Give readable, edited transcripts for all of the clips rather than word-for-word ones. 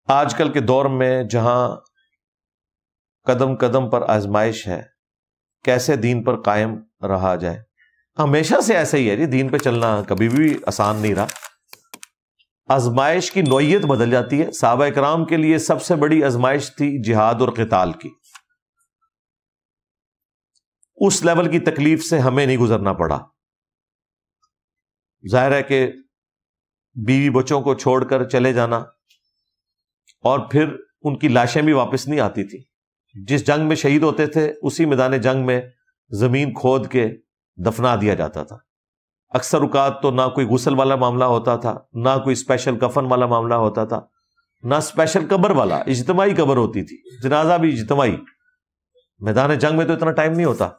آج کل کے دور میں جہاں قدم قدم پر آزمائش ہے، کیسے دین پر قائم رہا جائے؟ ہمیشہ سے ایسا ہی ہے جی، دین پہ چلنا کبھی بھی آسان نہیں رہا۔ آزمائش کی نوعیت بدل جاتی ہے۔ صحابہ اکرام کے لیے سب سے بڑی آزمائش تھی جہاد اور قتال کی۔ اس لیول کی تکلیف سے ہمیں نہیں گزرنا پڑا۔ ظاہر ہے کہ بیوی بچوں کو چھوڑ کر چلے جانا، اور پھر ان کی لاشیں بھی واپس نہیں آتی تھی۔ جس جنگ میں شہید ہوتے تھے اسی میدان جنگ میں زمین کھود کے دفنا دیا جاتا تھا۔ اکثر اوقات تو نہ کوئی غسل والا معاملہ ہوتا تھا، نہ کوئی اسپیشل کفن والا معاملہ ہوتا تھا، نہ اسپیشل قبر والا، اجتماعی قبر ہوتی تھی، جنازہ بھی اجتماعی۔ میدان جنگ میں تو اتنا ٹائم نہیں ہوتا۔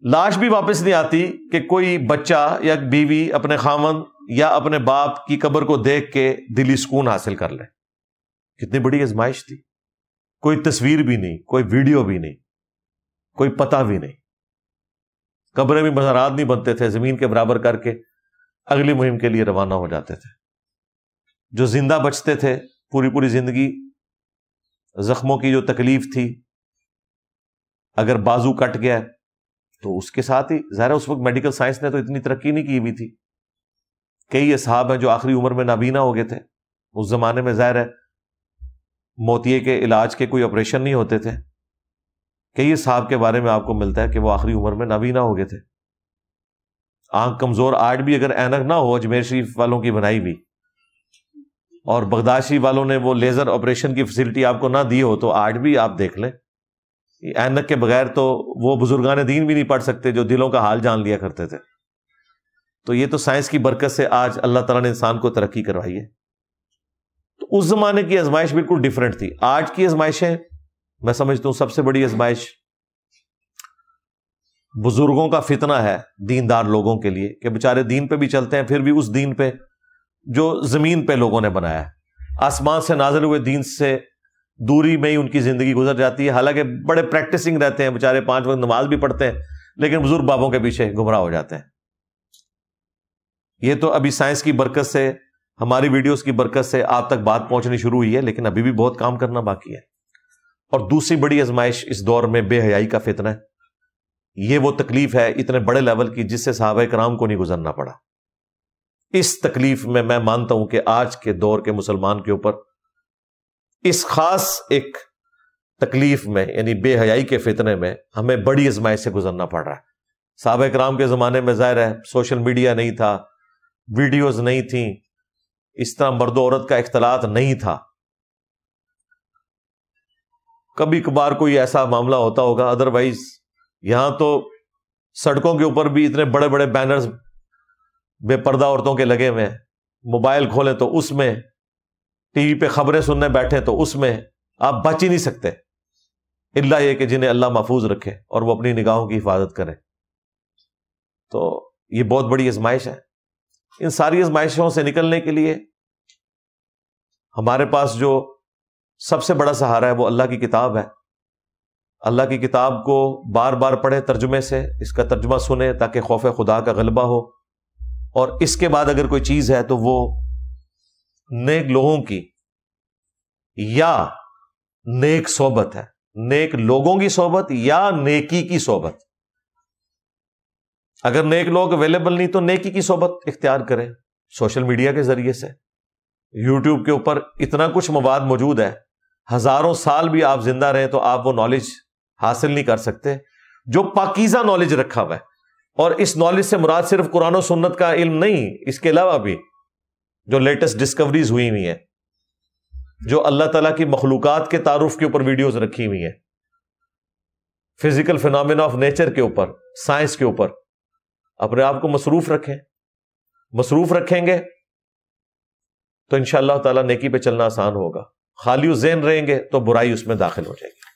لاش بھی واپس نہیں آتی کہ کوئی بچہ یا بیوی اپنے خاوند یا اپنے باپ کی قبر کو دیکھ کے دلی سکون حاصل کر لے۔ کتنی بڑی آزمائش تھی۔ کوئی تصویر بھی نہیں، کوئی ویڈیو بھی نہیں، کوئی پتہ بھی نہیں۔ قبریں بھی مزارات نہیں بنتے تھے، زمین کے برابر کر کے اگلی مہم کے لیے روانہ ہو جاتے تھے۔ جو زندہ بچتے تھے پوری پوری زندگی زخموں کی جو تکلیف تھی، اگر بازو کٹ گیا تو اس کے ساتھ ہی ظاہر اس وقت میڈیکل سائنس نے تو اتنی ترقی نہیں کی ہوئی تھی۔ کئی اصحاب ہیں جو آخری عمر میں نابینا ہو گئے تھے۔ اس زمانے میں ظاہر ہے موتیے کے علاج کے کوئی آپریشن نہیں ہوتے تھے۔ کئی اصحاب کے بارے میں آپ کو ملتا ہے کہ وہ آخری عمر میں نابینا ہو گئے تھے۔ آنکھ کمزور آج بھی اگر اینک نہ ہو، اجمیر شریف والوں کی بنائی بھی، اور بغداد شریف والوں نے وہ لیزر آپریشن کی فیسلٹی آپ کو نہ دی ہو، تو آج بھی آپ دیکھ لیں اینک کے بغیر تو وہ بزرگان دین بھی نہیں پڑھ سکتے جو دلوں کا حال جان لیا کرتے تھے۔ تو یہ تو سائنس کی برکت سے آج اللہ تعالیٰ نے انسان کو ترقی کروائی ہے۔ تو اس زمانے کی آزمائش بالکل ڈیفرنٹ تھی۔ آج کی آزمائشیں میں سمجھتا ہوں سب سے بڑی آزمائش بزرگوں کا فتنہ ہے دیندار لوگوں کے لیے، کہ بیچارے دین پہ بھی چلتے ہیں پھر بھی اس دین پہ جو زمین پہ لوگوں نے بنایا ہے، آسمان سے نازل ہوئے دین سے دوری میں ہی ان کی زندگی گزر جاتی ہے۔ حالانکہ بڑے پریکٹسنگ رہتے ہیں بیچارے، 5 وقت نماز بھی پڑھتے ہیں، لیکن بزرگ بابوں کے پیچھے گمراہ ہو جاتے ہیں۔ یہ تو ابھی سائنس کی برکت سے، ہماری ویڈیوز کی برکت سے آپ تک بات پہنچنی شروع ہوئی ہے، لیکن ابھی بھی بہت کام کرنا باقی ہے۔ اور دوسری بڑی آزمائش اس دور میں بے حیائی کا فتنہ ہے۔ یہ وہ تکلیف ہے اتنے بڑے لیول کی جس سے صحابہ کرام کو نہیں گزرنا پڑا۔ اس تکلیف میں مانتا ہوں کہ آج کے دور کے مسلمان کے اوپر اس خاص ایک تکلیف میں، یعنی بے حیائی کے فتنے میں، ہمیں بڑی آزمائش سے گزرنا پڑ رہا ہے۔ صحابہ کرام کے زمانے میں ظاہر ہے سوشل میڈیا نہیں تھا، ویڈیوز نہیں تھیں، اس طرح مرد و عورت کا اختلاط نہیں تھا۔ کبھی کبھار کوئی ایسا معاملہ ہوتا ہوگا، ادروائز یہاں تو سڑکوں کے اوپر بھی اتنے بڑے بڑے بینرز بے پردہ عورتوں کے لگے ہوئے ہیں۔ موبائل کھولیں تو اس میں، ٹی وی پہ خبریں سننے بیٹھے تو اس میں، آپ بچ ہی نہیں سکتے الا یہ کہ جنہیں اللہ محفوظ رکھے اور وہ اپنی نگاہوں کی حفاظت کریں۔ تو یہ بہت بڑی آزمائش ہے۔ ان ساری آزمائشوں سے نکلنے کے لیے ہمارے پاس جو سب سے بڑا سہارا ہے وہ اللہ کی کتاب ہے۔ اللہ کی کتاب کو بار بار پڑھیں ترجمے سے، اس کا ترجمہ سنیں تاکہ خوف خدا کا غلبہ ہو، اور اس کے بعد اگر کوئی چیز ہے تو وہ نیک لوگوں کی یا نیک صحبت ہے، نیک لوگوں کی صحبت یا نیکی کی صحبت۔ اگر نیک لوگ اویلیبل نہیں تو نیکی کی صحبت اختیار کریں۔ سوشل میڈیا کے ذریعے سے، یوٹیوب کے اوپر اتنا کچھ مواد موجود ہے، ہزاروں سال بھی آپ زندہ رہیں تو آپ وہ نالج حاصل نہیں کر سکتے جو پاکیزہ نالج رکھا ہوا ہے۔ اور اس نالج سے مراد صرف قرآن و سنت کا علم نہیں، اس کے علاوہ بھی جو لیٹسٹ ڈسکوریز ہوئی ہوئی ہیں، جو اللہ تعالیٰ کی مخلوقات کے تعارف کے اوپر ویڈیوز رکھی ہوئی ہیں، فزیکل فینومینا آف نیچر کے اوپر، سائنس کے اوپر، اپنے آپ کو مصروف رکھیں۔ مصروف رکھیں گے تو انشاءاللہ تعالیٰ نیکی پہ چلنا آسان ہوگا۔ خالی ذہن رہیں گے تو برائی اس میں داخل ہو جائے گی۔